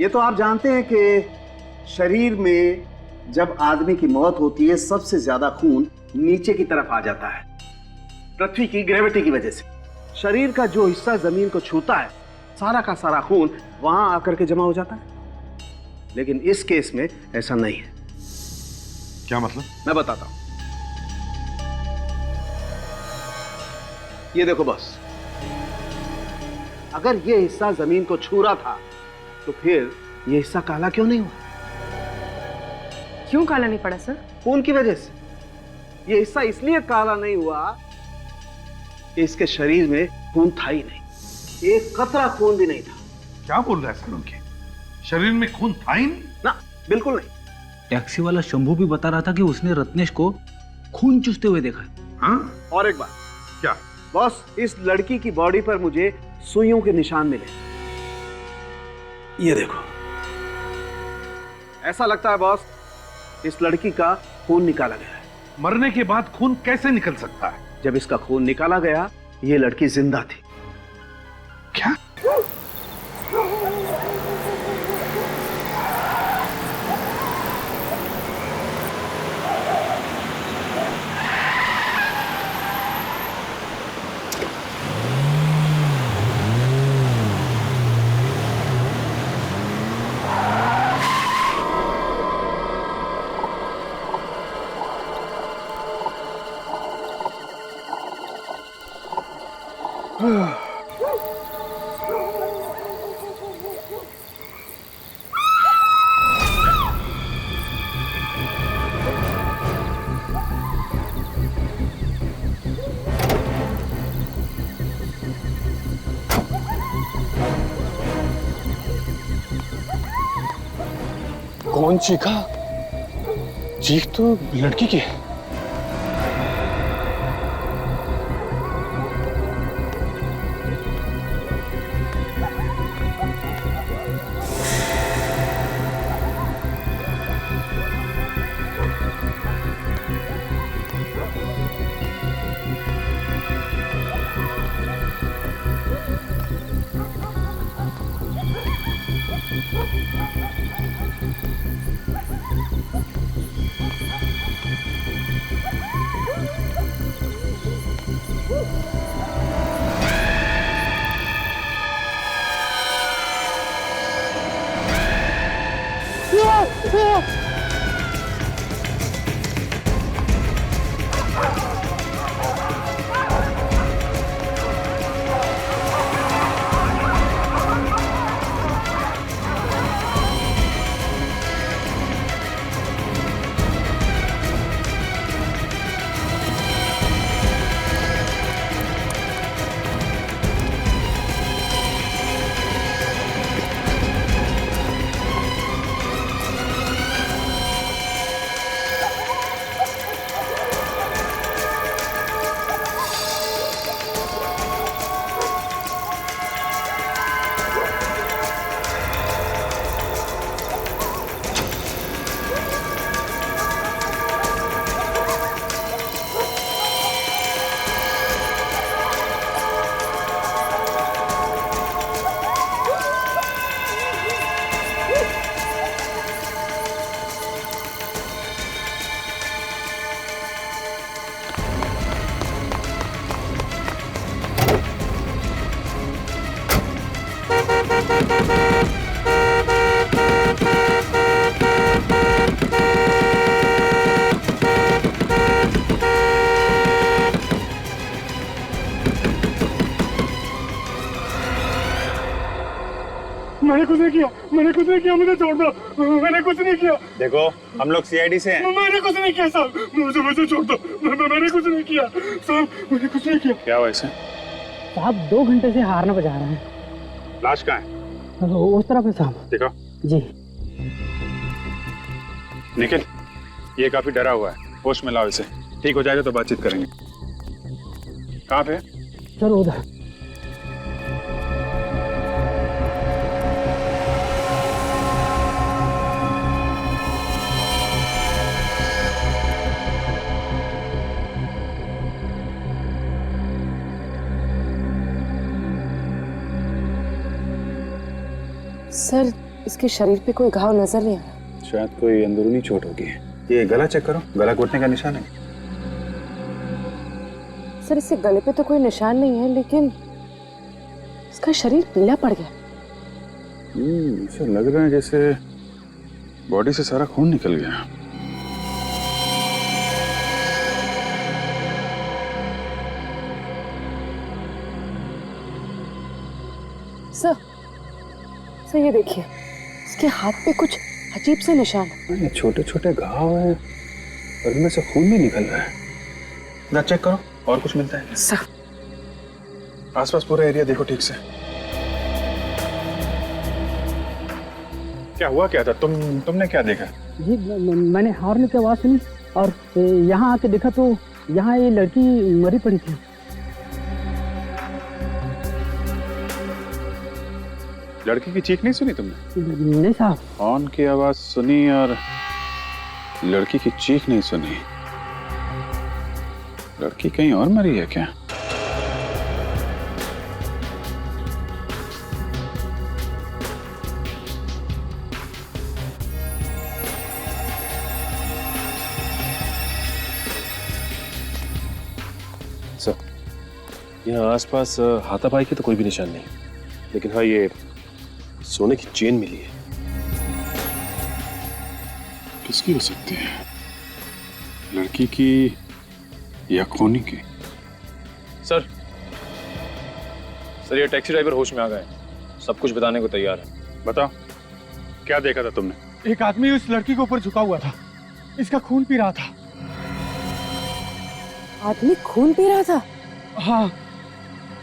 ये तो आप जानते हैं कि शरीर में जब आदमी की मौत होती है सबसे ज्यादा खून नीचे की तरफ आ जाता है, पृथ्वी की ग्रेविटी की वजह से। शरीर का जो हिस्सा जमीन को छूता है सारा का सारा खून वहां आकर के जमा हो जाता है, लेकिन इस केस में ऐसा नहीं है। क्या मतलब? मैं बताता हूं। ये देखो बॉस, अगर ये हिस्सा जमीन को छू रहा था तो फिर ये हिस्सा काला क्यों नहीं हुआ? क्यों काला नहीं पड़ा सर? खून की वजह से। ये हिस्सा इसलिए काला नहीं हुआ कि इसके शरीर में खून था ही नहीं, एक कतरा खून भी नहीं था। क्या बोल रहा है सर? उनके शरीर में खून था ही नहीं? ना, बिल्कुल नहीं। टैक्सी वाला शंभू भी बता रहा था कि उसने रत्नेश को खून चूसते हुए देखा है। हाँ? और एक बात। क्या? बॉस, इस लड़की की बॉडी पर मुझे सुइयों के निशान मिले। ये देखो, ऐसा लगता है बॉस इस लड़की का खून निकाला गया है। मरने के बाद खून कैसे निकल सकता है? जब इसका खून निकाला गया ये लड़की जिंदा थी। क्या? कौन चीखा? चीख तो लड़की की है। मैंने कुछ नहीं किया, मैंने कुछ नहीं किया, मुझे छोड़ दो, मैंने कुछ नहीं किया। देखो हम लोग सीआईडी से हैं। मैंने कुछ नहीं किया साहब, मुझे छोड़ दो, मैंने कुछ नहीं किया साहब, मैंने कुछ नहीं किया। क्या हुआ इसे? साहब 2 घंटे से हारना बजा रहे हैं। लाश कहाँ है? उस तरफ है साहब। देखो जी। निखिल, ये काफी डरा हुआ है, होश में लाओ इसे। ठीक हो जाएगा तो बातचीत करेंगे। कहाँ पे? सर उधर। सर इसके शरीर पे कोई घाव नजर नहीं आ रहा। शायद कोई अंदरूनी चोट होगी। ये गला चेक करो, गला घोटने का निशान है। सर इससे गले पे तो कोई निशान नहीं है, लेकिन इसका शरीर पीला पड़ गया। ऐसा लग रहा है जैसे बॉडी से सारा खून निकल गया। सर ये देखिए, इसके हाथ पे कुछ अजीब से निशान है। ये छोटे छोटे घाव हैं और इनमें से खून भी निकल रहा है। ना चेक करो और कुछ मिलता है। सर आसपास पूरा एरिया देखो ठीक से। क्या हुआ क्या था? तुमने क्या देखा? जी मैंने हॉर्न की आवाज़ सुनी और यहाँ आके देखा तो यहाँ ये लड़की मरी पड़ी थी। लड़की की चीख नहीं सुनी तुमने? नहीं साहब। हॉर्न की आवाज सुनी और लड़की की चीख नहीं सुनी। लड़की कहीं और मरी है क्या? सर, यहाँ आसपास हाथापाई की तो कोई भी निशान नहीं, लेकिन हाँ ये सोने की चेन मिली है। किसकी हो सकती है? लड़की की या खूनी की? सर ये टैक्सी ड्राइवर होश में आ गए, सब कुछ बताने को तैयार है। बताओ क्या देखा था तुमने? एक आदमी उस लड़की के ऊपर झुका हुआ था, इसका खून पी रहा था। आदमी खून पी रहा था? हाँ,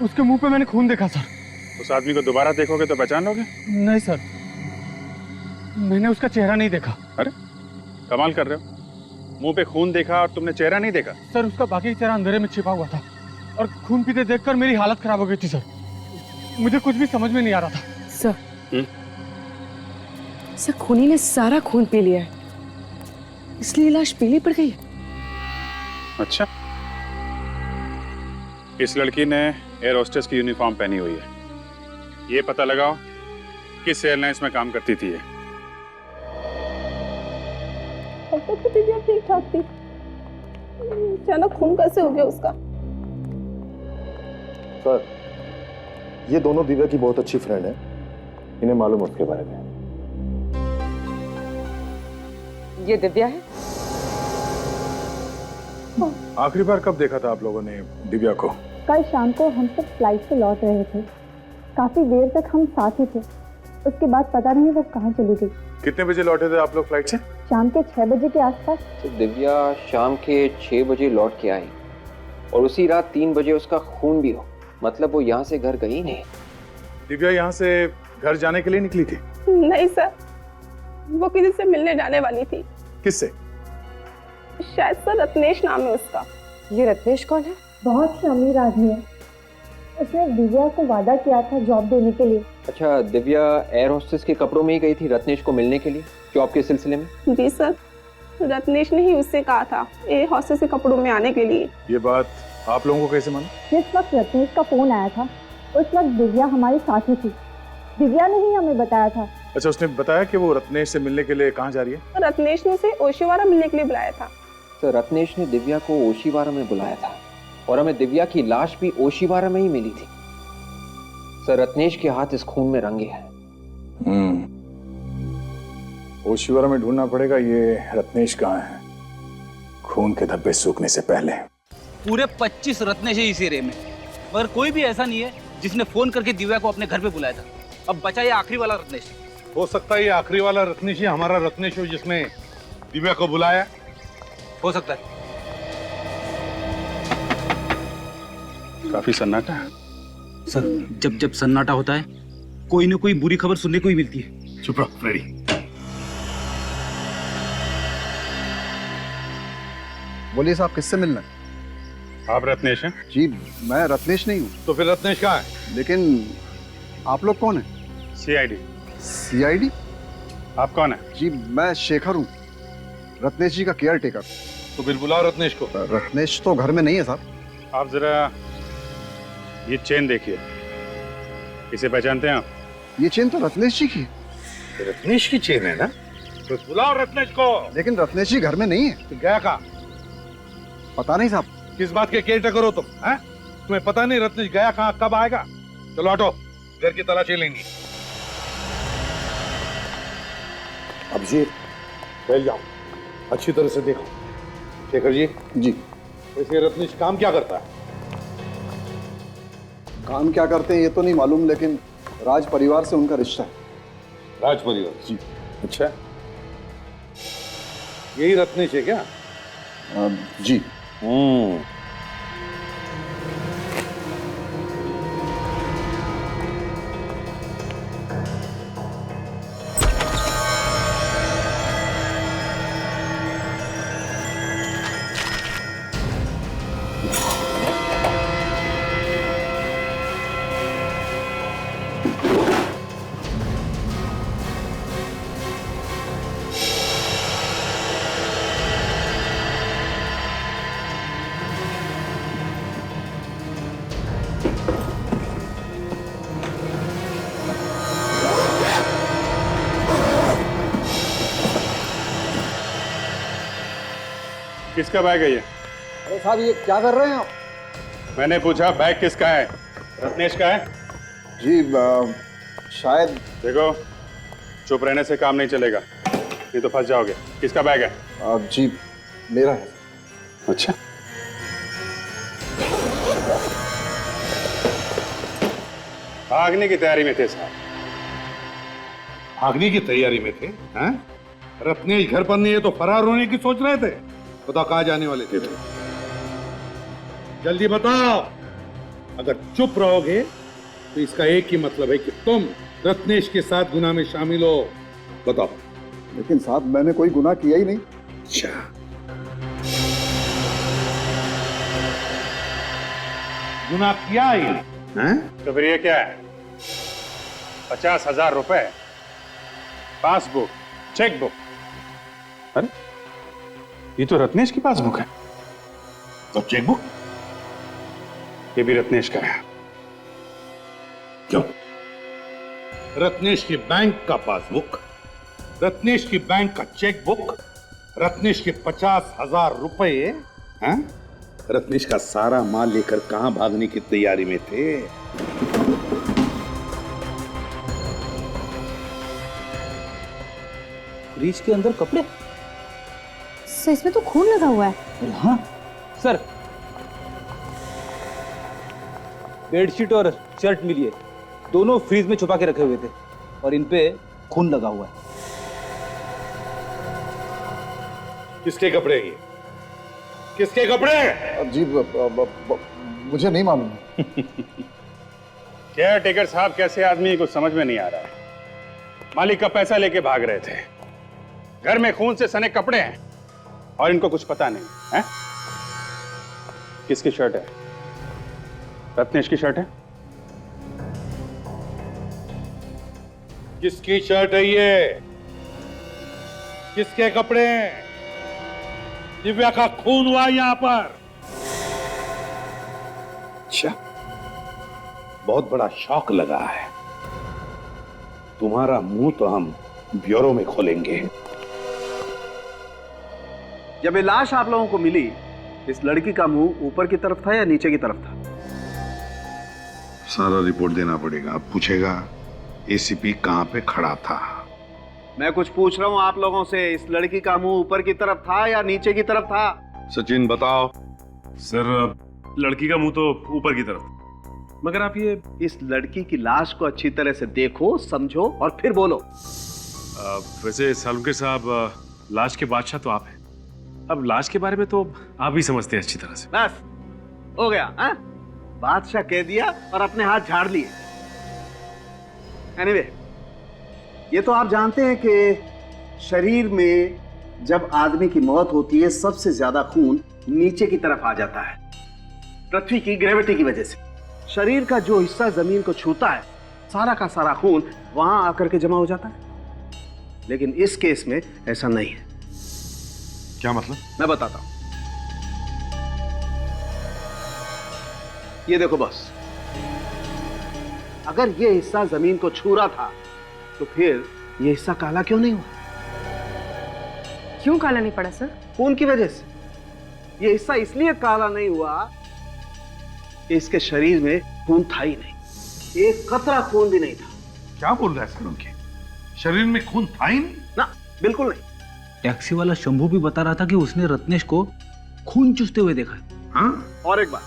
उसके मुंह पे मैंने खून देखा सर। उस आदमी को दोबारा देखोगे तो पहचान लोगे? नहीं सर, मैंने उसका चेहरा नहीं देखा। अरे कमाल कर रहे हो, मुंह पे खून देखा और तुमने चेहरा नहीं देखा? सर उसका बाकी चेहरा अंधेरे में छिपा हुआ था और खून पीते देखकर मेरी हालत खराब हो गई थी सर। मुझे कुछ भी समझ में नहीं आ रहा था। सर खूनी ने सारा खून पी लिया है, इसलिए लाश पीली पड़ गई। अच्छा, इस लड़की ने एयर होस्टेस की यूनिफॉर्म पहनी हुई है। ये पता लगाओ किस एयरलाइंस में काम करती थी ये। तो दिव्या ठीक ठाक थी, अचानक खून कैसे हो गया उसका? सर, ये दोनों दिव्या की बहुत अच्छी फ्रेंड है, इन्हें मालूम है उसके बारे में। ये दिव्या है? आखिरी बार कब देखा था आप लोगों ने दिव्या को? कल शाम को हम सब फ्लाइट से लौट रहे थे, काफी देर तक हम साथ ही थे। उसके बाद पता नहीं वो कहाँ चली गई। कितने बजे लौटे थे आप लोग फ्लाइट से? शाम के 6 बजे के आसपास। तो दिव्या शाम के 6 बजे लौट के आई और उसी रात 3 बजे उसका खून भी हो, मतलब वो यहाँ से घर गई नहीं। दिव्या यहाँ से घर जाने के लिए निकली थी? नहीं सर, वो किसी से मिलने जाने वाली थी। किससे? शायद सर रत्नेश नाम है उसका। ये रत्नेश कौन है? बहुत ही अमीर आदमी है, उसने दिव्या को वादा किया था जॉब देने के लिए। अच्छा, दिव्या एयर होस्टेस के कपड़ों में ही गई थी रत्नेश को मिलने के लिए जॉब के सिलसिले में? जी सर, रत्नेश ने ही उससे कहा था एयर होस्टेस के कपड़ों में आने के लिए। ये बात आप लोगों को कैसे मालूम? जिस वक्त रत्नेश का फोन आया था उस वक्त दिव्या हमारे साथ ही थी, दिव्या ने ही हमें बताया था। अच्छा, उसने बताया कि वो रत्नेश से मिलने के लिए कहाँ जा रही है? रत्नेश ने उसे ओशिवारा मिलने के लिए बुलाया था। तो रत्नेश ने दिव्या को ओशिवारा में बुलाया था और हमें दिव्या की लाश भी ओशिवारा में ही मिली थी। सर रत्नेश के हाथ इस खून में रंगे हैं। ओशिवारा में ढूंढना पड़ेगा ये रत्नेश कहाँ है, खून के धब्बे सूखने से पहले। पूरे 25 रत्नेश है इस एरिया में, मगर कोई भी ऐसा नहीं है जिसने फोन करके दिव्या को अपने घर पे बुलाया था। अब बचा ये आखिरी वाला रत्नेश। हो सकता है ये आखिरी वाला रत्नेश ही हमारा रत्नेश हो जिसने दिव्या को बुलाया। हो सकता है। काफी सन्नाटा है। सर जब जब सन्नाटा होता है कोई ना कोई बुरी खबर सुनने को ही मिलती है। चुप रहो फ्रेडी। बोलिए साहब, किससे मिलना है? आप रत्नेश हैं? जी मैं रत्नेश नहीं हूँ। तो फिर रत्नेश कहाँ है? लेकिन आप लोग कौन हैं? सीआईडी। सीआईडी? आप कौन है? जी मैं शेखर हूँ, रत्नेश जी का केयर टेकर। तो फिर बुलाओ रत्नेश को। रत्नेश तो घर में नहीं है साहब। आप जरा ये चेन देखिए, इसे पहचानते हैं आप? ये चेन तो रत्नेश जी की है। रत्नेश की चेन है ना, तो बुलाओ रत्नेश को। लेकिन रत्नेश जी घर में नहीं है। तो गया कहाँ? पता नहीं साहब। किस बात के केयर टेकर हो तुम? हैं? तुम्हें पता नहीं रत्नेश गया कहाँ, कब आएगा? चलो हटो, घर की तलाशी लेंगे। अभिजीत, बैठ जाओ, अच्छी तरह से देखो। शेखर जी। जी। वैसे रत्नेश काम क्या करता है? काम क्या करते हैं ये तो नहीं मालूम, लेकिन राज परिवार से उनका रिश्ता है। राज परिवार? जी। अच्छा, यही रत्नेश है क्या? जी। किसका बैग है ये? अरे साहब ये क्या कर रहे हैं आप? मैंने पूछा बैग किसका है? रत्नेश का है? जी शायद। देखो, चुप रहने से काम नहीं चलेगा, नहीं तो फंस जाओगे। किसका बैग है? जी मेरा है। अच्छा, भागने की तैयारी में थे साहब। भागने की तैयारी में थे? हैं? रत्नेश घर पर नहीं है तो फरार होने की सोच रहे थे? बताओ कहाँ जाने वाले थे? जल्दी बताओ। अगर चुप रहोगे तो इसका एक ही मतलब है कि तुम रत्नेश के साथ गुनाह में शामिल हो। बताओ। लेकिन साहब मैंने कोई गुनाह किया ही नहीं। अच्छा, गुनाह किया ही नहीं? तो फिर ये क्या है? 50,000 रुपए, पासबुक, चेकबुक। अरे ये तो रत्नेश की पासबुक है। तो चेकबुक? ये भी रत्नेश का है। क्यों? रत्नेश की बैंक का पासबुक, रत्नेश की बैंक का चेकबुक, रत्नेश के 50,000 रुपए। हैं? रत्नेश का सारा माल लेकर कहां भागने की तैयारी में थे? फ्रिज के अंदर कपड़े? सर इसमें तो खून लगा हुआ है। हाँ सर, बेडशीट और शर्ट मिली है, दोनों फ्रीज में छुपा के रखे हुए थे और इन पे खून लगा हुआ है। किसके कपड़े हैं ये? किसके कपड़े? जी मुझे नहीं मालूम। केयर टेकर साहब कैसे आदमी को समझ में नहीं आ रहा है। मालिक का पैसा लेके भाग रहे थे, घर में खून से सने कपड़े हैं और इनको कुछ पता नहीं है। किसकी शर्ट है? रत्नेश की शर्ट है। किसकी शर्ट है ये? किसके कपड़े हैं? दिव्या का खून हुआ यहां पर। अच्छा, बहुत बड़ा शौक लगा है तुम्हारा। मुंह तो हम ब्यूरो में खोलेंगे। जब ये लाश आप लोगों को मिली, इस लड़की का मुंह ऊपर की तरफ था या नीचे की तरफ था? सारा रिपोर्ट देना पड़ेगा। अब पूछेगा एसीपी कहां पे खड़ा था। मैं कुछ पूछ रहा हूँ आप लोगों से, इस लड़की का मुंह ऊपर की तरफ था या नीचे की तरफ था? सचिन बताओ। सर लड़की का मुंह तो ऊपर की तरफ, मगर आप ये इस लड़की की लाश को अच्छी तरह से देखो, समझो और फिर बोलो। वैसे सालुंके साहब, लाश के बादशाह तो आप हैं, अब लाश के बारे में तो आप ही समझते हैं अच्छी तरह से। बस हो गया। हाँ? बादशाह कह दिया और अपने हाथ झाड़ लिए। एनीवे, ये तो आप जानते हैं कि शरीर में जब आदमी की मौत होती है सबसे ज्यादा खून नीचे की तरफ आ जाता है, पृथ्वी की ग्रेविटी की वजह से। शरीर का जो हिस्सा जमीन को छूता है, सारा का सारा खून वहां आकर के जमा हो जाता है। लेकिन इस केस में ऐसा नहीं है। क्या मतलब? मैं बताता हूं। ये देखो बॉस, अगर ये हिस्सा जमीन को छू रहा था तो फिर ये हिस्सा काला क्यों नहीं हुआ? क्यों काला नहीं पड़ा सर? खून की वजह से। ये हिस्सा इसलिए काला नहीं हुआ कि इसके शरीर में खून था ही नहीं, एक कतरा खून भी नहीं था। क्या बोल रहा है सर? उनके शरीर में खून था ही नहीं? ना, बिल्कुल नहीं। टैक्सी वाला शंभू भी बता रहा था कि उसने रत्नेश को खून चूसते हुए देखा है। हाँ? और एक बात।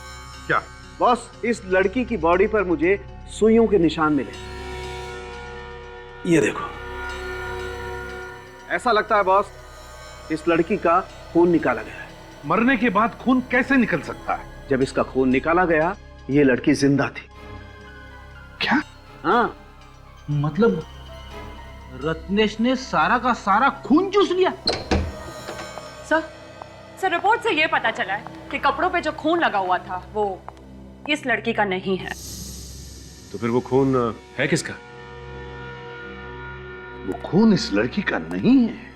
क्या? बॉस, इस लड़की की बॉडी पर मुझे सुइयों के निशान मिले। ये देखो, ऐसा लगता है बॉस इस लड़की का खून निकाला गया है। मरने के बाद खून कैसे निकल सकता है? जब इसका खून निकाला गया ये लड़की जिंदा थी। क्या? हाँ, मतलब रत्नेश ने सारा का सारा खून चूस लिया। सर रिपोर्ट से ये पता चला है कि कपड़ों पे जो खून लगा हुआ था वो इस लड़की का नहीं है। तो फिर वो खून है किसका? वो खून इस लड़की का नहीं है,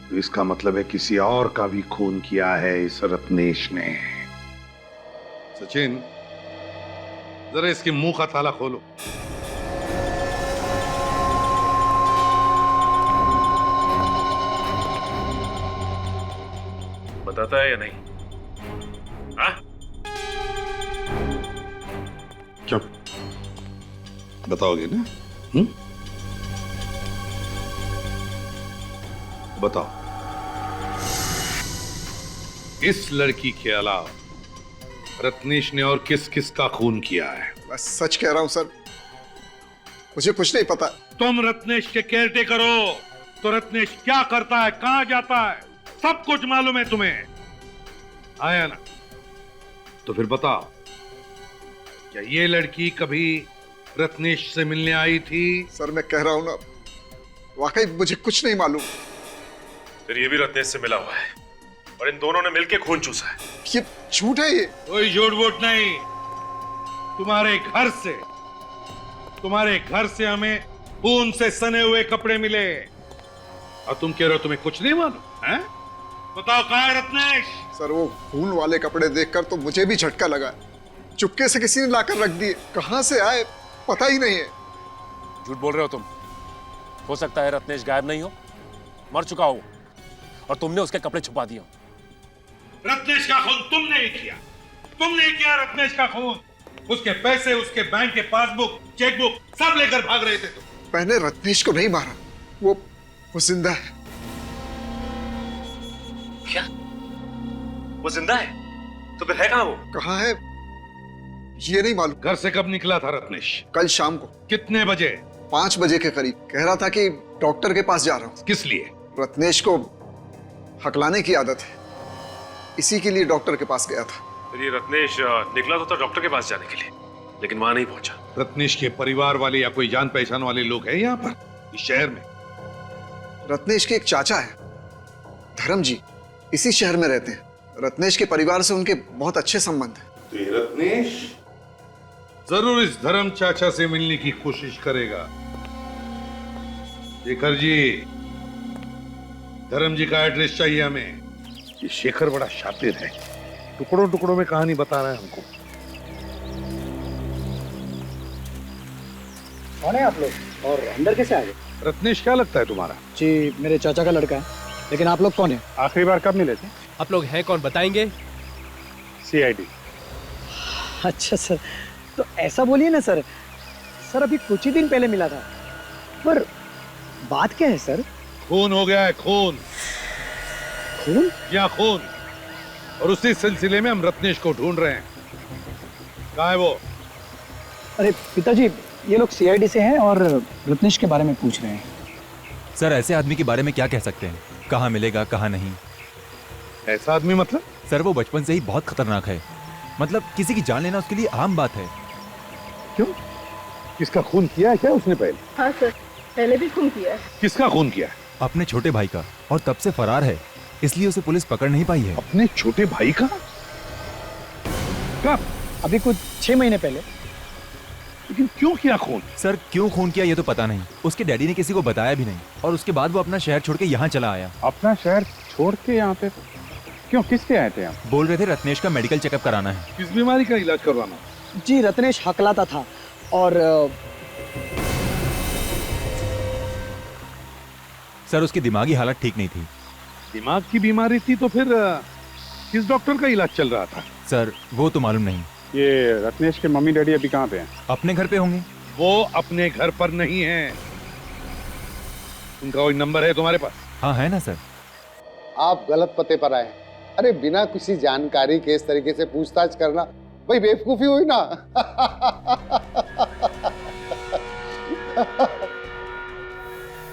तो इसका मतलब है किसी और का भी खून किया है इस रत्नेश ने। सचिन, जरा इसके मुंह का ताला खोलो। बताता है या नहीं? हाँ? क्या बताओगे ना? बताओ। इस लड़की के अलावा रत्नेश ने और किस किस का खून किया है? बस सच कह रहा हूं सर, मुझे कुछ नहीं पता। तुम रत्नेश के केयरटेकर हो, तो रत्नेश क्या करता है, कहां जाता है, सब कुछ मालूम है तुम्हें, आया ना? तो फिर बताओ, क्या ये लड़की कभी रत्नेश से मिलने आई थी? सर मैं कह रहा हूं ना, वाकई मुझे कुछ नहीं मालूम। फिर ये भी रत्नेश से मिला हुआ है और इन दोनों ने मिलकर खून चूसा है। ये झूठ है। ये कोई झूठ वूठ नहीं। तुम्हारे घर से हमें खून से सने हुए कपड़े मिले और तुम कह रहे हो तुम्हें कुछ नहीं मालूम है? बताओ कहाँ है रत्नेश? सर वो खून वाले कपड़े देखकर तो मुझे भी झटका लगा। चुपके से किसी ने लाकर रख दिए, कहां से आए पता ही नहीं है। झूठ बोल रहे हो तुम। हो सकता है रत्नेश गायब नहीं हो, मर चुका हो और तुमने उसके कपड़े छुपा दिए। रत्नेश का खून तुमने ही किया। तुमने किया रत्नेश का खून। उसके पैसे, उसके बैंक के पासबुक, चेकबुक सब लेकर भाग रहे थे तुम। मैंने रत्नेश को नहीं मारा, वो जिंदा है। क्या? वो जिंदा है? तो फिर है कहां वो? कहां है ये नहीं मालूम। घर से कब निकला था रत्नेश? कल शाम को। कितने बजे? 5 बजे के करीब। कह रहा था कि डॉक्टर के पास जा रहा हूं। किस लिए? रत्नेश को हकलाने की आदत है, इसी के लिए डॉक्टर के पास गया था। फिर ये रत्नेश निकला तो था डॉक्टर के पास जाने के लिए, लेकिन वहां नहीं पहुंचा। रत्नेश के परिवार वाले या कोई जान पहचान वाले लोग हैं यहाँ पर इस शहर में? रत्नेश के एक चाचा है, धर्म जी, इसी शहर में रहते हैं। रत्नेश के परिवार से उनके बहुत अच्छे संबंध हैं। तो ये रत्नेश जरूर इस धर्म चाचा से मिलने की कोशिश करेगा। शेखर जी, धर्म जी का एड्रेस चाहिए हमें। ये शेखर बड़ा शातिर है, टुकड़ों टुकड़ों में कहानी बता रहा है हमको। कौन है आप लोग और अंदर कैसे आ गए? रत्नेश क्या लगता है तुम्हारा? जी मेरे चाचा का लड़का है, लेकिन आप लोग कौन है? आखिरी बार कब मिले थे? आप लोग हैं कौन बताएंगे? CID। अच्छा सर, तो ऐसा बोलिए ना सर। सर अभी कुछ ही दिन पहले मिला था, पर बात क्या है सर? खून हो गया है, खून। खून? या खून, और उसी सिलसिले में हम रत्नेश को ढूंढ रहे हैं। कहाँ है वो? अरे पिताजी, ये लोग CID से हैं और रत्नेश के बारे में पूछ रहे हैं। सर ऐसे आदमी के बारे में क्या कह सकते हैं? कहाँ मिलेगा कहाँ नहीं। ऐसा आदमी मतलब? सर वो बचपन से ही बहुत खतरनाक है, मतलब किसी की जान लेना उसके लिए आम बात है। क्यों? किसका खून किया है क्या उसने पहले? हाँ सर, पहले भी खून किया है। किसका खून किया है? अपने छोटे भाई का, और तब से फरार है, इसलिए उसे पुलिस पकड़ नहीं पाई है। अपने छोटे भाई का? कब? अभी कुछ 6 महीने पहले। लेकिन क्यों किया खून? सर क्यों खून किया ये तो पता नहीं, उसके डैडी ने किसी को बताया भी नहीं, और उसके बाद वो अपना शहर छोड़ के यहाँ चला आया। अपना शहर छोड़ के यहाँ पे क्यों, किस लिए आए थे यहाँ? बोल रहे थे रत्नेश का मेडिकल चेकअप कराना है। किस बीमारी का इलाज करवाना? जी रत्नेश हकलाता था और सर उसकी दिमागी हालत ठीक नहीं थी। दिमाग की बीमारी थी तो फिर किस डॉक्टर का इलाज चल रहा था? सर वो तो मालूम नहीं। ये रत्नेश के मम्मी डैडी अभी कहाँ पे हैं? अपने घर पे होंगे। वो अपने घर पर नहीं है। उनका कोई नंबर है तुम्हारे पास? हाँ है ना सर। आप गलत पते पर आए। अरे बिना किसी जानकारी के इस तरीके से पूछताछ करना भाई बेवकूफी हुई ना।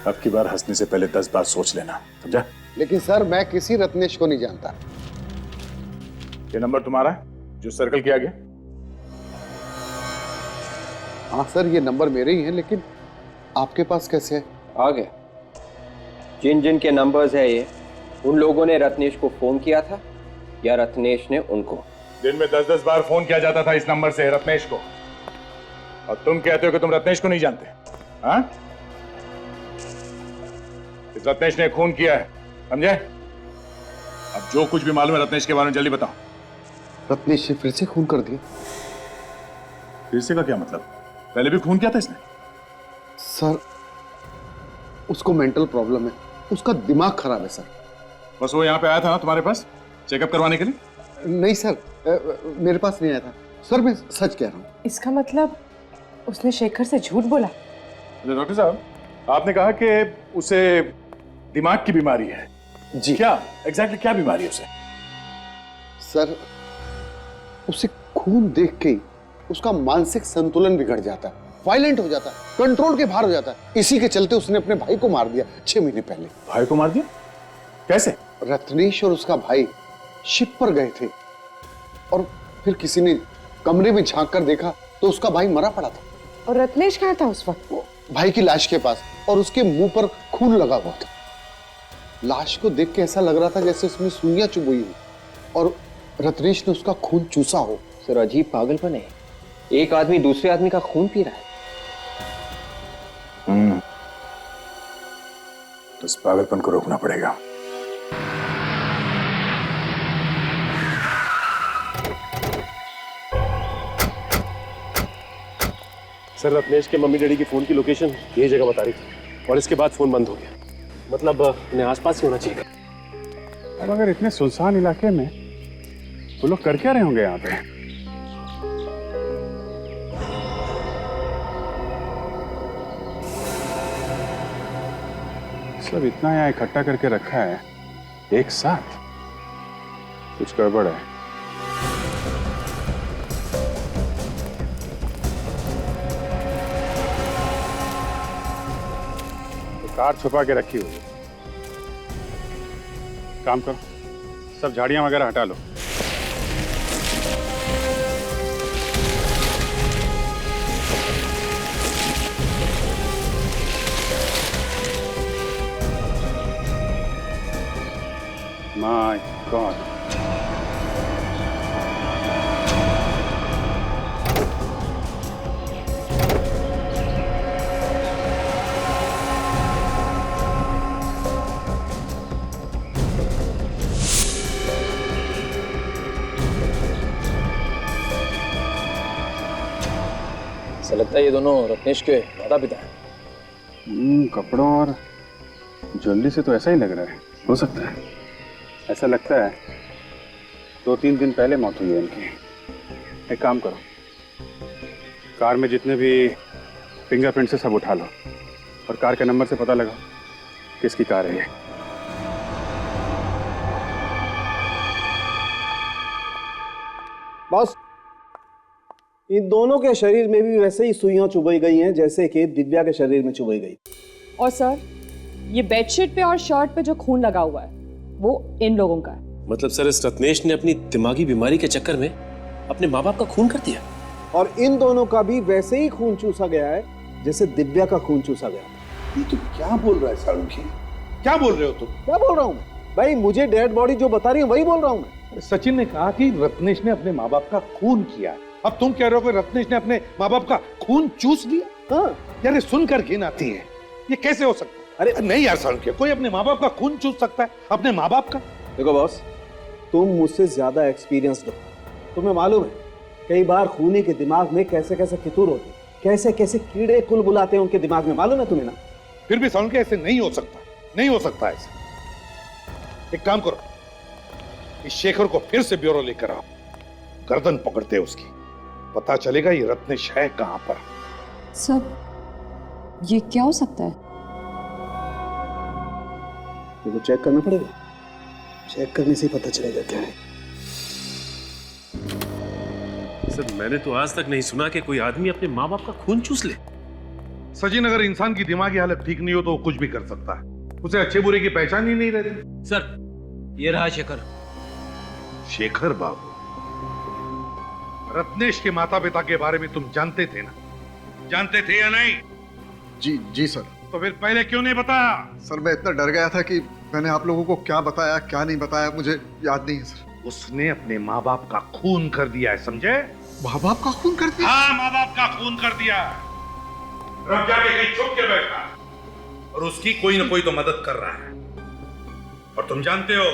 अब की बार हंसने से पहले 10 बार सोच लेना, समझा? लेकिन सर मैं किसी रत्नेश को नहीं जानता। ये नंबर तुम्हारा है जो सर्कल किया गया? हाँ सर ये नंबर मेरे ही हैं, लेकिन आपके पास कैसे है? आ गया। जिन जिन के नंबर्स है ये, उन लोगों ने रत्नेश को फोन किया था या रत्नेश ने उनको? दिन में 10-10 बार फोन किया जाता था इस नंबर से रत्नेश को, और तुम कहते हो कि तुम रत्नेश को नहीं जानते? हाँ? इस रत्नेश ने खून किया है, समझे? अब जो कुछ भी मालूम है रत्नेश के बारे में जल्दी बताओ। रत्नेश ने फिर से खून कर दिया। फिर से का क्या मतलब? पहले भी खून किया था इसने? सर उसको मेंटल प्रॉब्लम है, उसका दिमाग खराब है सर। बस वो यहाँ पे आया था ना तुम्हारे पास चेकअप करवाने के लिए? नहीं सर, मेरे पास नहीं आया था सर, मैं सच कह रहा हूँ। इसका मतलब उसने शेखर से झूठ बोला? डॉक्टर साहब आपने कहा कि उसे दिमाग की बीमारी है। जी क्या एग्जैक्टली क्या बीमारी है उसे? सर उसे खून देख के ही उसका मानसिक संतुलन बिगड़ जाता है, वायलेंट हो जाता है, कंट्रोल के बाहर हो जाता है। इसी के चलते उसने अपने भाई को मार दिया 6 महीने पहले। भाई को मार दिया? कैसे? रत्नेश और उसका भाई शिप पर गए थे और फिर किसी ने कमरे में झांक कर देखा तो उसका भाई मरा पड़ा था। और रत्नेश कहाँ था उस वक्त? भाई की लाश के पास, और उसके मुंह पर खून लगा हुआ था। लाश को देख के ऐसा लग रहा था जैसे उसमें सुइयां चुभ हुई हो और रत्नेश ने उसका खून चूसा हो। सर अजीब पागलपन है, एक आदमी दूसरे आदमी का खून पी रहा है। तो इस पागलपन को रोकना पड़ेगा। सर रत्नेश के मम्मी डैडी की फोन की लोकेशन ये जगह बता रही थी और इसके बाद फोन बंद हो गया। मतलब इन्हें आसपास ही होना चाहिए। अब अगर इतने सुनसान इलाके में वो लोग कर क्या रहे होंगे यहाँ पे? सब इतना यहाँ इकट्ठा करके रखा है एक साथ, कुछ गड़बड़ है। कार छुपा के रखी हुई है। काम करो, सब झाड़ियां वगैरह हटा लो। माय गॉड, ऐसा लगता है ये दोनों रत्नेश के माता पिता हैं। कपड़ों और ज्वेलरी से तो ऐसा ही लग रहा है। हो सकता है, ऐसा लगता है 2-3 दिन पहले मौत हुई है इनकी। एक काम करो, कार में जितने भी फिंगरप्रिंट्स है सब उठा लो और कार के नंबर से पता लगाओ किसकी कार है ये। बॉस, इन दोनों के शरीर में भी वैसे ही सुइयां चुभाई गई हैं जैसे कि दिव्या के शरीर में चुभाई गई। और सर ये बेडशीट पे और शर्ट पे जो खून लगा हुआ है वो इन लोगों का है। मतलब सर इस रत्नेश ने अपनी दिमागी बीमारी के चक्कर में अपने माँ बाप का खून कर दिया, और इन दोनों का भी वैसे ही खून चूसा गया है जैसे दिव्या का खून चूसा गया। ये तुम क्या बोल रहा है सालुंखी? क्या बोल रहे हो तुम? क्या बोल रहा हूँ भाई? मुझे डेड बॉडी जो बता रही है वही बोल रहा हूँ मैं। सचिन ने कहा कि रत्नेश ने अपने माँ बाप का खून किया, अब तुम कह रहे हो कि रत्नेश ने अपने माँ बाप का खून चूस लिया? हाँ यार ये सुनकर घिन आती है, ये कैसे हो सकता है? अरे नहीं यार सालुंखी, कोई अपने माँ बाप का खून चूस सकता है? अपने माँ बाप का? देखो बॉस, तुम मुझसे ज्यादा एक्सपीरियंस्ड हो, तुम्हें मालूम है कई बार खूनी के दिमाग में कैसे कैसे फितूर होते हैं, कैसे कैसे कीड़े कुल बुलाते हैं उनके दिमाग में, मालूम है तुम्हें ना? फिर भी सालुंखी ऐसे नहीं हो सकता। नहीं हो सकता ऐसा। एक काम करो, इस शेखर को फिर से ब्यूरो लेकर आओ, गर्दन पकड़ते उसकी, पता चलेगा ये रत्नेश है कहां पर। सर ये क्या हो सकता है? ये तो चेक करना पड़ेगा, चेक करने से ही पता चलेगा क्या है। सर मैंने तो आज तक नहीं सुना कि कोई आदमी अपने माँ बाप का खून चूस ले। सचिन, अगर इंसान की दिमागी हालत ठीक नहीं हो तो वो कुछ भी कर सकता है, उसे अच्छे बुरे की पहचान ही नहीं रहती। सर ये रहा शेखर। शेखर बाबू, रत्नेश के माता पिता के बारे में तुम जानते थे ना? जानते थे या नहीं? जी जी सर। तो फिर पहले क्यों नहीं बताया? सर मैं इतना डर गया था कि मैंने आप लोगों को क्या बताया क्या नहीं बताया मुझे याद नहीं है सर। उसने अपने माँ बाप का खून कर दिया है, समझे? माँ बाप का खून कर दिया? हाँ, माँ बाप का खून कर दिया। रब जाके कहीं छुप के बैठा और उसकी कोई ना कोई तो मदद कर रहा है। और तुम जानते हो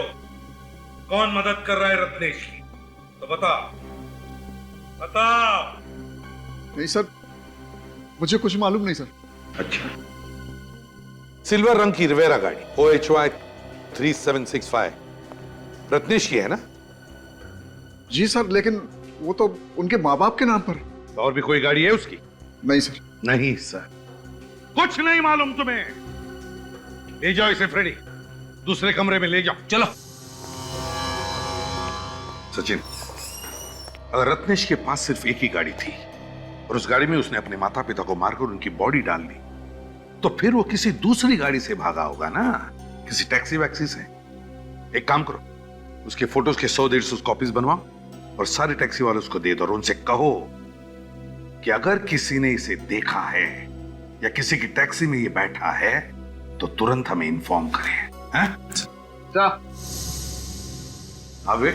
कौन मदद कर रहा है रत्नेश की? तो बताओ बताओ। नहीं सर, मुझे कुछ मालूम नहीं सर। अच्छा, सिल्वर रंग की रिवेरा गाड़ी OHY 3765 रत्नेश की है ना? जी सर, लेकिन वो तो उनके माँ बाप के नाम पर। तो और भी कोई गाड़ी है उसकी? नहीं सर। नहीं सर, कुछ नहीं मालूम तुम्हें। ले जाओ इसे फ्रेडी, दूसरे कमरे में ले जाओ, चलो। सचिन, अगर रत्नेश के पास सिर्फ एक ही गाड़ी थी और उस गाड़ी में उसने अपने माता पिता को मारकर उनकी बॉडी डाल दी, तो फिर वो किसी दूसरी गाड़ी से भागा होगा ना, किसी टैक्सी वैक्सी से। एक काम करो, उसके फोटोज के 100-150 कॉपीज बनवाओ और सारे टैक्सी वालों को दे दो और उनसे कहो कि अगर किसी ने इसे देखा है या किसी की टैक्सी में ये बैठा है तो तुरंत हमें इन्फॉर्म करें। हैं? अबे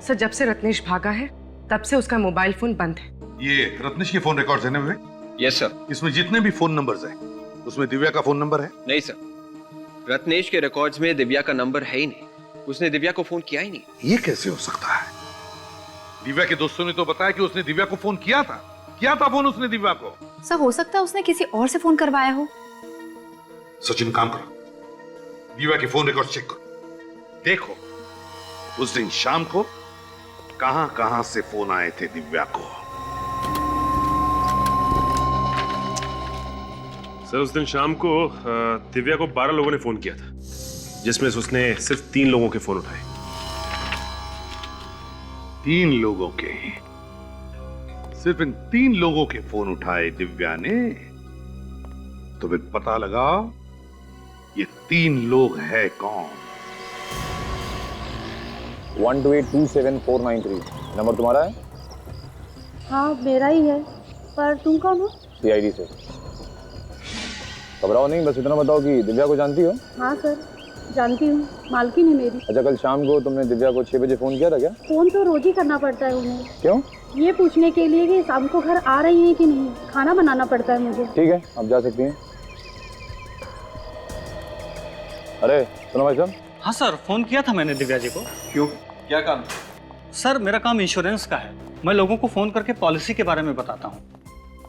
सर जब से रत्नेश भागा है तब से उसका मोबाइल फोन बंद है। ये रत्नेश के फोन रिकॉर्ड्स है ना वे? Yes sir. इसमें जितने भी फोन नंबर्स हैं उसमें दिव्या का फोन नंबर है? नहीं सर, रत्नेश के रिकॉर्ड्स में दिव्या का नंबर है ही नहीं। उसने दिव्या को फोन किया ही नहीं। ये कैसे हो सकता है? दिव्या के दोस्तों ने तो बताया कि उसने दिव्या को फोन किया था फोन उसने दिव्या को। सर हो सकता है उसने किसी और से फोन करवाया हो। सचिन काम करो, दिव्या के फोन रिकॉर्ड चेक करो, देखो उस दिन शाम को कहां कहां से फोन आए थे दिव्या को। सर उस दिन शाम को दिव्या को 12 लोगों ने फोन किया था, जिसमें से उसने सिर्फ 3 लोगों के फोन उठाए। 3 लोगों के? सिर्फ इन 3 लोगों के फोन उठाए दिव्या ने? तो फिर पता लगाओ ये 3 लोग है कौन? 1282749 नंबर तुम्हारा है? हाँ मेरा ही है, पर तुम कौन हो? CID से। घबराओ नहीं, बस इतना बताओ कि दिव्या को जानती हो? हाँ सर जानती हूँ, मालकिन है मेरी। अच्छा, कल शाम को तुमने दिव्या को 6 बजे फोन किया था क्या? फोन तो रोज ही करना पड़ता है उन्हें। क्यों? ये पूछने के लिए कि शाम को घर आ रही है कि नहीं, खाना बनाना पड़ता है मुझे। ठीक है, आप जा सकती हैं। अरे सुनो भाई साहब। हाँ सर, फोन किया था मैंने दिव्या जी को। क्यों, क्या काम? सर मेरा काम इंश्योरेंस का है, मैं लोगों को फोन करके पॉलिसी के बारे में बताता हूँ।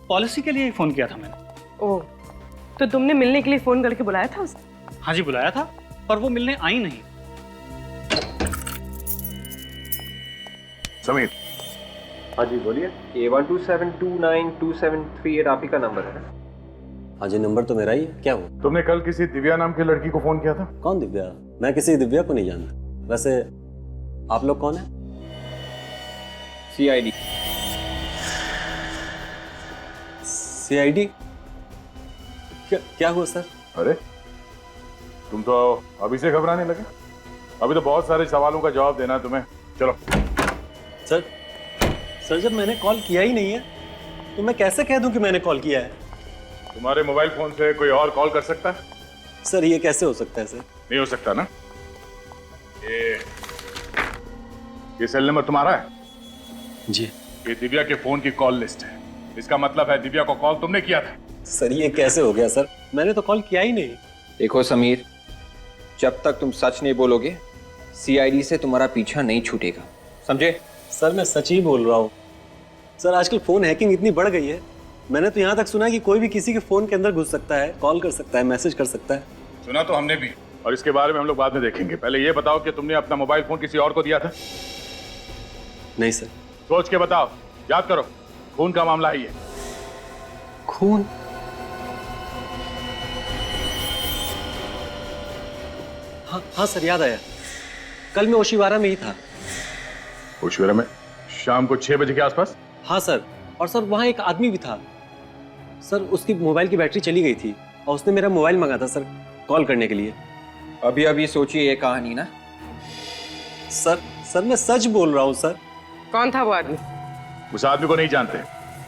पॉलिसी के लिए ही फोन किया था मैंने। ओह, तो तुमने मिलने के लिए फोन करके बुलाया था उसे? हाँ जी बुलाया था, पर वो मिलने आई नहीं। समीर। हाँ जी बोलिए। A127292738 आप ही का नंबर है ना? हाँ जी नंबर तो मेरा ही है। क्या हुआ? तुमने कल किसी दिव्या नाम की लड़की को फोन किया था? कौन दिव्या? मैं किसी दिव्या को नहीं जानता। वैसे आप लोग कौन है? CID। CID? क्या हुआ सर? अरे तुम तो अभी से घबराने लगे। अभी तो बहुत सारे सवालों का जवाब देना है तुम्हें। चलो। सर जब मैंने कॉल किया ही नहीं है तो मैं कैसे कह दूं कि मैंने कॉल किया है? तुम्हारे मोबाइल फोन से कोई और कॉल कर सकता है? सर ये कैसे हो सकता है सर? नहीं हो सकता ना। ये सेल नंबर तुम्हारा है? जी। ये दिव्या के फोन की कॉल लिस्ट है। इसका मतलब है दिव्या को कॉल तुमने किया था। सर ये कैसे हो गया सर? मैंने तो कॉल किया ही नहीं। देखो समीर, जब तक तुम सच नहीं बोलोगे CID से तुम्हारा पीछा नहीं छूटेगा, समझे? सर मैं सच ही बोल रहा हूँ। सर आजकल फोन हैकिंग इतनी बढ़ गई है, मैंने तो यहाँ तक सुना है कि कोई भी किसी के फोन के अंदर घुस सकता है, कॉल कर सकता है, मैसेज कर सकता है। सुना तो हमने भी, और इसके बारे में हम लोग बाद में देखेंगे। पहले ये बताओ कि तुमने अपना मोबाइल फोन किसी और को दिया था? नहीं सर। सोच के बताओ, याद करो, खून का मामला है ये। खून? हाँ सर, याद आया। कल मैं ओशिवारा में ही था। ओशिवारा में? शाम को 6 बजे के आसपास? हाँ सर, और सर वहाँ एक आदमी भी था सर। उसकी मोबाइल की बैटरी चली गई थी और उसने मेरा मोबाइल मंगा था सर, कॉल करने के लिए। अभी सोचिए ये कहानी ना। सर मैं सच बोल रहा हूँ सर। कौन था वो आदमी? उस आदमी को नहीं जानते?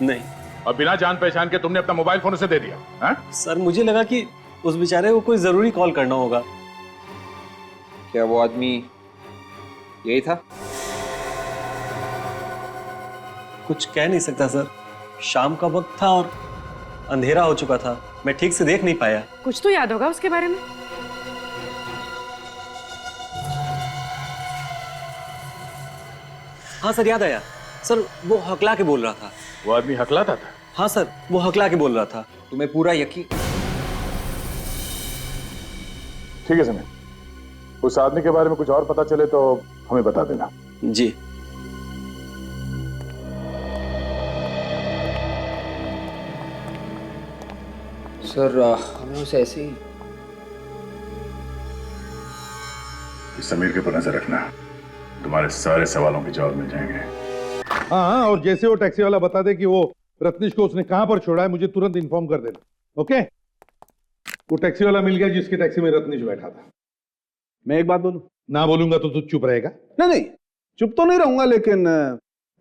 नहीं। और बिना जान पहचान के तुमने अपना मोबाइल फोन उसे दे दिया? हा? सर मुझे लगा कि उस बेचारे को कोई जरूरी कॉल करना होगा। क्या वो आदमी यही था? कुछ कह नहीं सकता सर, शाम का वक्त था और अंधेरा हो चुका था, मैं ठीक से देख नहीं पाया। कुछ तो याद होगा उसके बारे में। हाँ सर, याद आया सर, वो हकला के बोल रहा था। वो आदमी हकलाता था? हाँ सर, वो हकला के बोल रहा था। तुम्हें पूरा यकीन? ठीक है समीर, उस आदमी के बारे में कुछ और पता चले तो हमें बता देना। जी। सर हमें उसे ऐसे ही समीर के ऊपर नजर रखना, तुम्हारे सारे सवालों के जवाब मिल जाएंगे। हाँ, और जैसे वो टैक्सी वाला बता दे कि वो रत्नेश को उसने कहां पर छोड़ा है, मुझे तुरंत इन्फॉर्म कर देना। ओके? वो टैक्सी वाला मिल गया जिसकी टैक्सी में रत्नेश बैठा था। मैं एक बात बोलूं? ना बोलूंगा तो तू चुप रहेगा? नहीं, चुप तो नहीं रहूंगा, लेकिन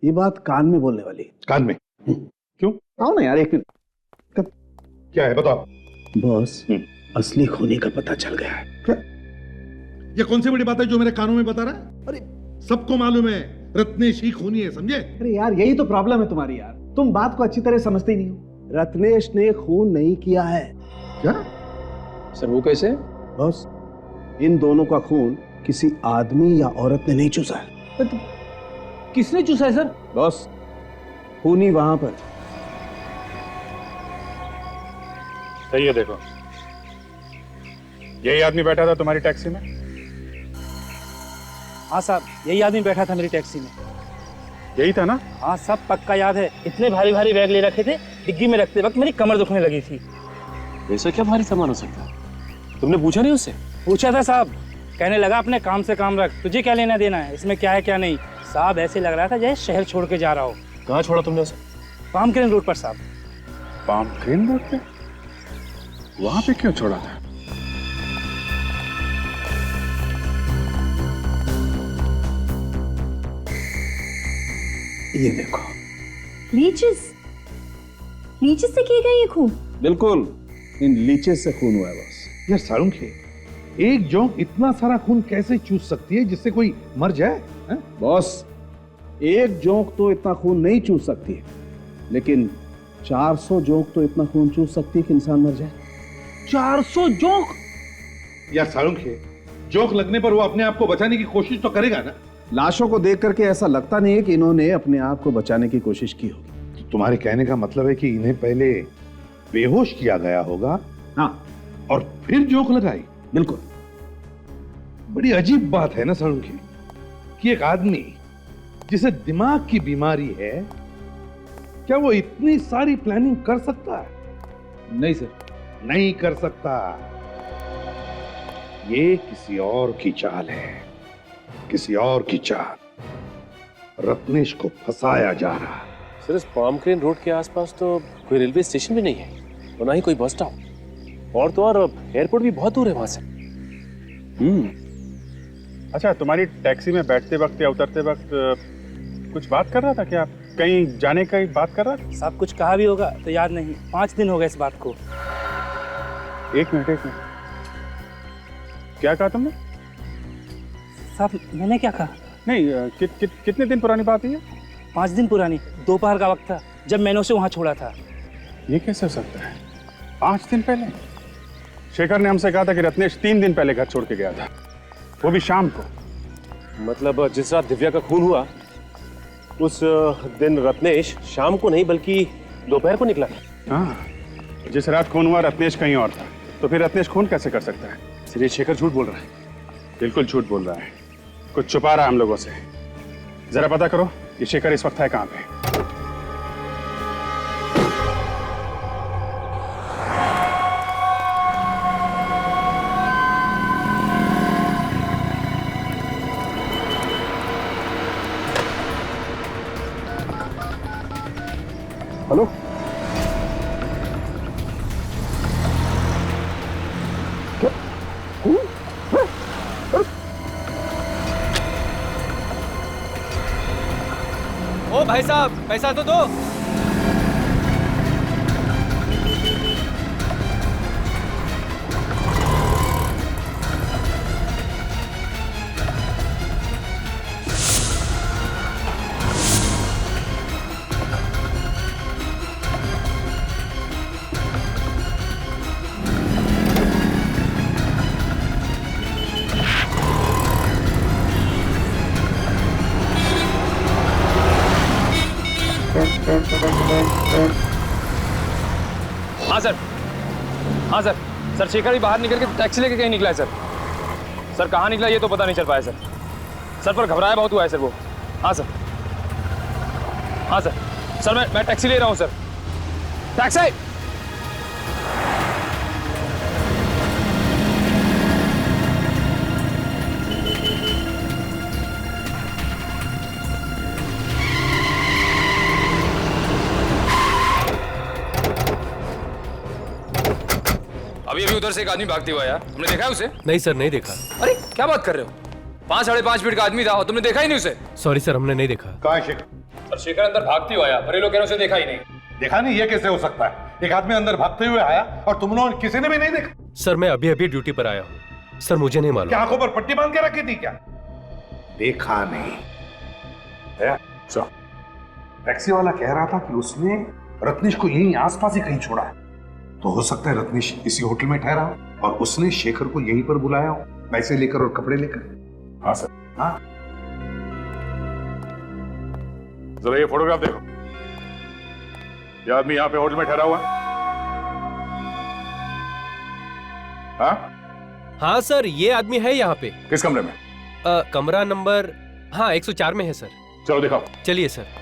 ये बात कान में बोलने वाली। कान में? क्यों? आओ ना यार, एक मिनट। क्या है बताओ। बॉस, असली खूनी का पता चल गया है। क्या? ये कौन सी बड़ी बात है जो मेरे कानों में बता रहा है? अरे सबको मालूम है रत्नेश ही खूनी है, समझे? अरे यार, यही तो प्रॉब्लम है तुम्हारी यार, तुम बात को अच्छी तरह समझते ही नहीं हो। रत्नेश ने खून नहीं किया है। क्या? सर वो कैसे? बॉस, इन दोनों का खून किसी आदमी या औरत ने नहीं चूसा है। किसने चूसा है सर? बॉस, खूनी वहां पर। सही है, देखो यही आदमी बैठा था तुम्हारी टैक्सी में? हाँ साहब, यही आदमी बैठा था मेरी टैक्सी में। यही था ना? हाँ सब पक्का याद है। इतने भारी भारी बैग ले रखे थे, डिग्गी में रखते वक्त मेरी कमर दुखने लगी थी। ऐसा क्या भारी सामान हो सकता है? तुमने पूछा नहीं उससे? पूछा था साहब, कहने लगा अपने काम से काम रख, तुझे क्या लेना देना है, इसमें क्या है क्या नहीं। साहब ऐसे लग रहा था जैसे शहर छोड़ के जा रहा हो। कहाँ छोड़ा तुमने उसे? पाम क्रेन रोड पर साहब। पाम क्रेन रोड पे? वहां पे क्यों छोड़ा था? ये देखो, लीचेस से किए गए ये खून? बिल्कुल, इन लीचेस से खून हुआ है बॉस। यार सारुंखे, एक जोंक इतना सारा खून कैसे चूस सकती है जिससे कोई मर जाए? बॉस, एक जोंक तो इतना खून नहीं चूस सकती है, लेकिन 400 जोंक तो इतना खून चूस सकती है कि इंसान मर जाए। 400 जोंक? यार सारुंखे, जोंक लगने पर वो अपने आप को बचाने की कोशिश तो करेगा ना? लाशों को देख करके ऐसा लगता नहीं है कि इन्होंने अपने आप को बचाने की कोशिश की होगी। तो तुम्हारे कहने का मतलब है कि इन्हें पहले बेहोश किया गया होगा, हाँ, और फिर जोंक लगाई? बिल्कुल। बड़ी अजीब बात है ना सारुंखे, कि एक आदमी जिसे दिमाग की बीमारी है, क्या वो इतनी सारी प्लानिंग कर सकता है? नहीं सर, नहीं कर सकता। ये किसी और की चाल है, किसी और की चाल। रत्नेश को फंसाया जा रहा है। सर, इस पाम क्रेन रोड के आसपास तो कोई रेलवे स्टेशन भी नहीं है और ना ही कोई बस स्टॉप, और तो और एयरपोर्ट भी बहुत दूर है वहां से। अच्छा, तुम्हारी टैक्सी में बैठते वक्त या उतरते वक्त कुछ बात कर रहा था क्या? कहीं जाने का बात कर रहा था? साहब कुछ कहा भी होगा तो याद नहीं, 5 दिन हो गए इस बात को। एक मिनट, क्या कहा तुमने? साहब मैंने क्या कहा? नहीं, कितने दिन पुरानी बात है ये? 5 दिन पुरानी, दोपहर का वक्त था जब मैंने उसे वहां छोड़ा था। ये कैसे हो सकता है? 5 दिन पहले? शेखर ने हमसे कहा था कि रत्नेश 3 दिन पहले घर छोड़ के गया था, वो भी शाम को। मतलब जिस रात दिव्या का खून हुआ उस दिन रत्नेश शाम को नहीं बल्कि दोपहर को निकला था। हाँ, जिस रात खून हुआ रत्नेश कहीं और था, तो फिर रत्नेश खून कैसे कर सकता है? सिर्फ शेखर झूठ बोल रहा है। बिल्कुल झूठ बोल रहा है, कुछ छुपा रहा है हम लोगों से। जरा पता करो कि शेखर इस वक्त है कहाँ पे। हेलो, ओ भाई साहब, पैसा तो दो। हाँ सर, हाँ सर। सर शेखर भी बाहर निकल के टैक्सी लेके कहीं निकला है सर। सर कहाँ निकला ये तो पता नहीं चल पाया सर। सर पर घबराया बहुत हुआ है सर वो। हाँ सर, हाँ सर। सर मैं टैक्सी ले रहा हूँ सर। टैक्सी। अभी अभी उधर से एक आदमी भागते हुआ यार, तुमने देखा है उसे? नहीं सर, नहीं देखा। अरे क्या बात कर रहे हो? 5-5.5 फीट का आदमी था और तुमने देखा ही नहीं उसे? सॉरी सर, हमने नहीं देखा। कहाँ है शेखर? सर शेखर अंदर भागती हुआ आया, पर ये लोग कह रहे उसे देखा ही नहीं। देखा नहीं? ये कैसे हो सकता है? एक आदमी अंदर भागते हुए आया और तुम लोगों किसी ने भी नहीं देखा? सर मैं अभी अभी ड्यूटी पर आया हूँ सर, मुझे नहीं मालूम। क्या आंखों पर पट्टी बांध के रखी थी क्या? देखा नहीं? टैक्सी वाला कह रहा था कि उसने रत्नेश को यहीं आसपास ही कहीं छोड़ा है। तो हो सकता है रत्नेश इसी होटल में ठहरा हो और उसने शेखर को यहीं पर बुलाया हो, पैसे लेकर और कपड़े लेकर। हाँ सर। हाँ, जरा ये फोटोग्राफ देखो। ये आदमी यहाँ पे होटल में ठहरा हुआ है? हाँ हाँ सर, ये आदमी है यहाँ पे। किस कमरे में? कमरा नंबर 104 में है सर। चलो दिखाओ। चलिए सर।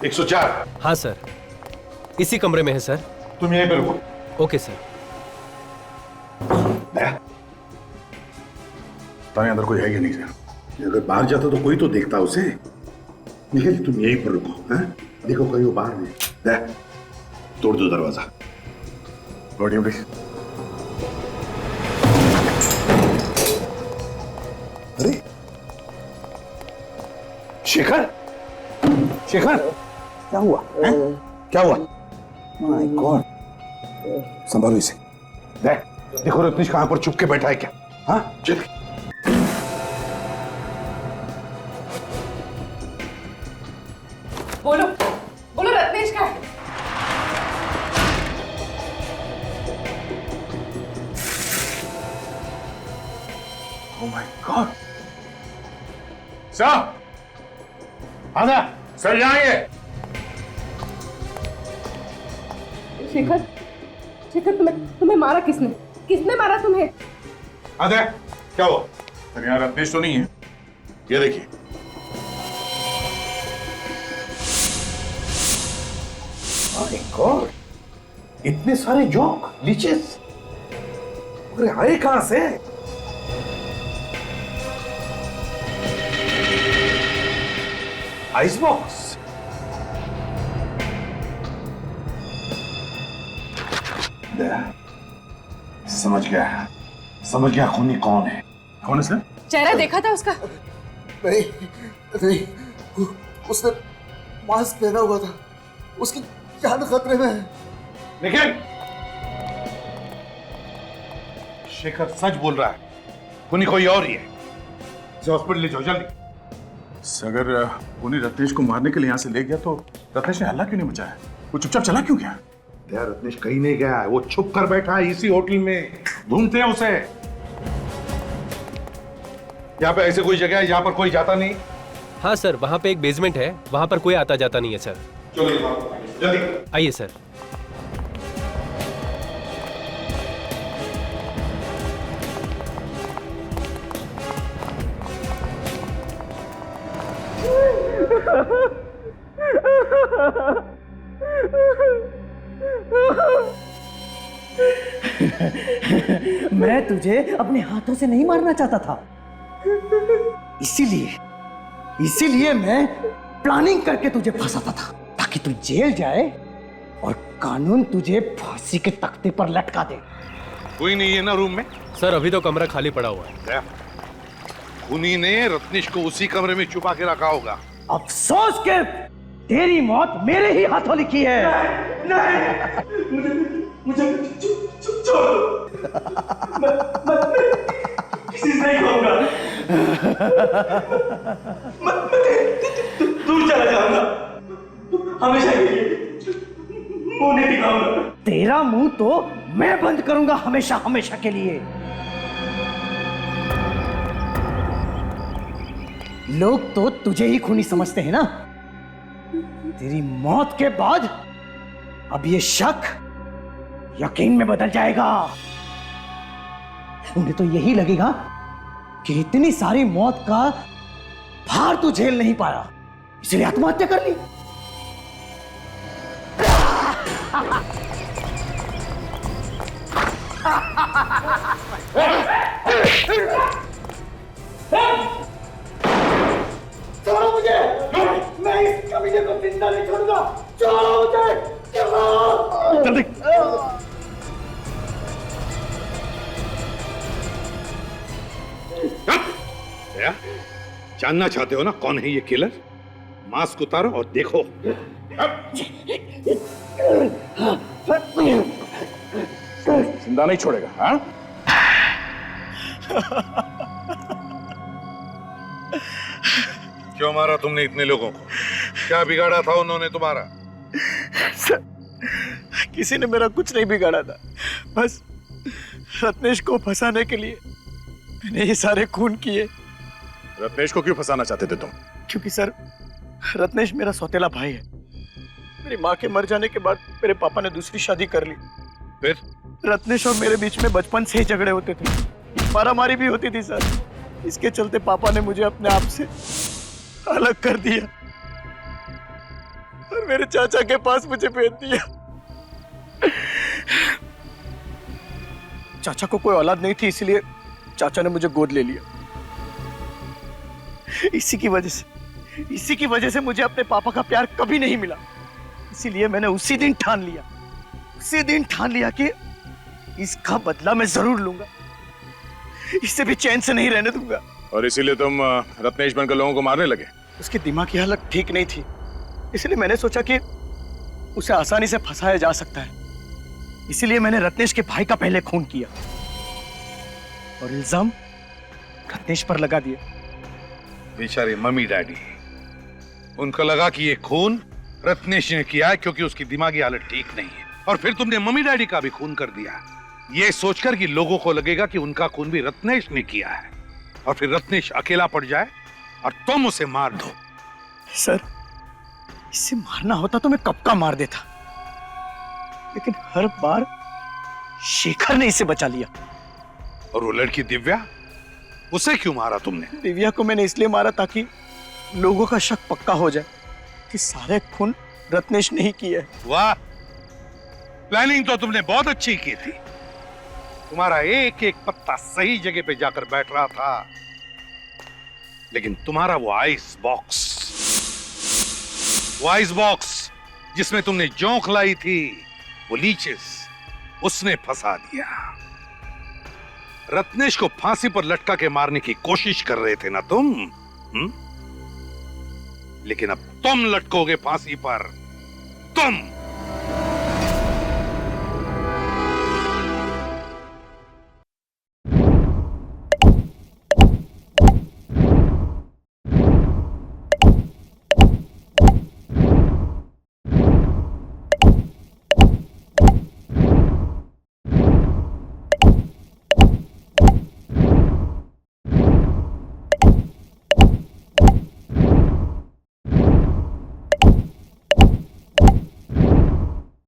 एक 104। हाँ सर, इसी कमरे में है सर। तुम यहीं पे रुको। Okay sir. ताने अंदर कोई है कि नहीं सर? अगर बाहर जाता तो कोई तो देखता उसे। निखिल तुम यहीं पर रुको। हैं? देखो कहीं वो बाहर नहीं। तोड़ दो दरवाजा। लौटिए प्लीज। अरे शेखर, शेखर क्या हुआ? हैं? क्या हुआ? माय गॉड, संभालो इसे। देखो रत्नेश कहां पर चुप के बैठा है क्या? हाँ चल। बोलो बोलो, रत्नेश का है? Oh my God. सर आना, सर यहाँ आइए। शेखर, शेखर तुम्हें मारा किसने? किसने मारा तुम्हें? आधा क्या हुआ? सर यहाँ रत्नेश तो नहीं है। ये देखिए। माय गॉड, इतने सारे जोक लीचेस, अरे आए कहां से? Ice box. समझ गया खूनी कौन है। कौन है सर? चेहरा देखा था उसका? नहीं नहीं, उसने मास्क पहना हुआ था, उसकी जान खतरे में है। निखिल, शेखर सच बोल रहा है, खूनी कोई और ही है। हॉस्पिटल ले जाओ जल्दी। अगर उन्हें रत्नेश को मारने के लिए यहाँ से ले गया तो रत्नेश ने हल्ला क्यों नहीं मचाया? वो चुपचाप चला क्यों गया? यार रत्नेश कहीं नहीं गया है, वो छुप कर बैठा है इसी होटल में, ढूंढते हैं उसे। यहाँ पे ऐसे कोई जगह है जहाँ पर कोई जाता नहीं? हाँ सर, वहाँ पे एक बेसमेंट है, वहाँ पर कोई आता जाता नहीं है सर। चलिए जल्दी आइए सर। मैं तुझे अपने हाथों से नहीं मारना चाहता था, इसीलिए मैं प्लानिंग करके तुझे फंसाता था ताकि तू जेल जाए और कानून तुझे फांसी के तख्ते पर लटका दे। कोई नहीं है ना रूम में? सर अभी तो कमरा खाली पड़ा हुआ है। उन्हीं ने रत्नेश को उसी कमरे में छुपा के रखा होगा। अफसोस के तेरी मौत मेरे ही हाथों लिखी है। मुझे छोड़ किसी से नहीं कहूंगा, दूर चला जाऊंगा हमेशा के लिए, मुंह नहीं दिखाऊंगा। तेरा मुंह तो मैं बंद करूंगा हमेशा हमेशा के लिए। लोग तो तुझे ही खूनी समझते हैं ना। तेरी मौत के बाद अब ये शक यकीन में बदल जाएगा। उन्हें तो यही लगेगा कि इतनी सारी मौत का भार तू झेल नहीं पाया, इसलिए आत्महत्या कर ली। छोड़ो मुझे, मैं इस कमीने को जिंदा नहीं छोड़ूंगा। छोड़ो मुझे, जल्दी। जानना चाहते हो ना कौन है ये किलर? मास्क उतारो और देखो। जिंदा नहीं छोड़ेगा। हाँ? क्यों मारा तुमने इतने लोगों को? क्या बिगाड़ा था उन्होंने तुम्हारा? सर, किसी ने मेरा कुछ नहीं बिगाड़ा था, बस रत्नेश को फंसाने के लिए मैंने ये सारे खून किए। रत्नेश को क्यों फंसाना चाहते थे तुम? क्योंकि सर, रत्नेश मेरा सौतेला भाई है। मेरी माँ के मर जाने के बाद मेरे पापा ने दूसरी शादी कर ली। फिर रत्नेश और मेरे बीच में बचपन से ही झगड़े होते थे, मारामारी भी होती थी सर। इसके चलते पापा ने मुझे अपने आप से अलग कर दिया और मेरे चाचा के पास मुझे भेज दिया। चाचा को कोई औलाद नहीं थी, इसलिए चाचा ने मुझे गोद ले लिया। इसी की वजह से मुझे अपने पापा का प्यार कभी नहीं मिला। इसीलिए मैंने उसी दिन ठान लिया कि इसका बदला मैं जरूर लूंगा, इससे भी चैन से नहीं रहने दूंगा। और इसीलिए तुम रत्नेश बनकर लोगों को मारने लगे? उसकी दिमाग की हालत ठीक नहीं थी, इसलिए मैंने सोचा कि उसे आसानी से फंसाया जा सकता है। इसीलिए मैंने रत्नेश के भाई का पहले खून किया और इल्जाम रत्नेश पर लगा दिया। बेचारे मम्मी डैडी, उनको लगा कि ये खून रत्नेश ने किया है क्योंकि उसकी दिमागी हालत ठीक नहीं है, और फिर तुमने मम्मी डैडी का भी खून कर दिया, ये सोचकर कि लोगों को लगेगा कि उनका खून भी रत्नेश ने किया है, और फिर रत्नेश अकेला पड़ जाए और तुम उसे मार दो। सर, इसे मारना होता तो मैं कब का मार देता, लेकिन हर बार शेखर ने इसे बचा लिया। और वो लड़की दिव्या, उसे क्यों मारा तुमने? दिव्या को मैंने इसलिए मारा ताकि लोगों का शक पक्का हो जाए कि सारे खून रत्नेश ने ही किए। वाह, प्लानिंग तो तुमने बहुत अच्छी की थी। तुम्हारा एक एक पत्ता सही जगह पे जाकर बैठ रहा था, लेकिन तुम्हारा वो आइस बॉक्स जिसमें तुमने जोंक लाई थी, वो लीचेस, उसने फंसा दिया। रत्नेश को फांसी पर लटका के मारने की कोशिश कर रहे थे ना तुम? लेकिन अब तुम लटकोगे फांसी पर, तुम।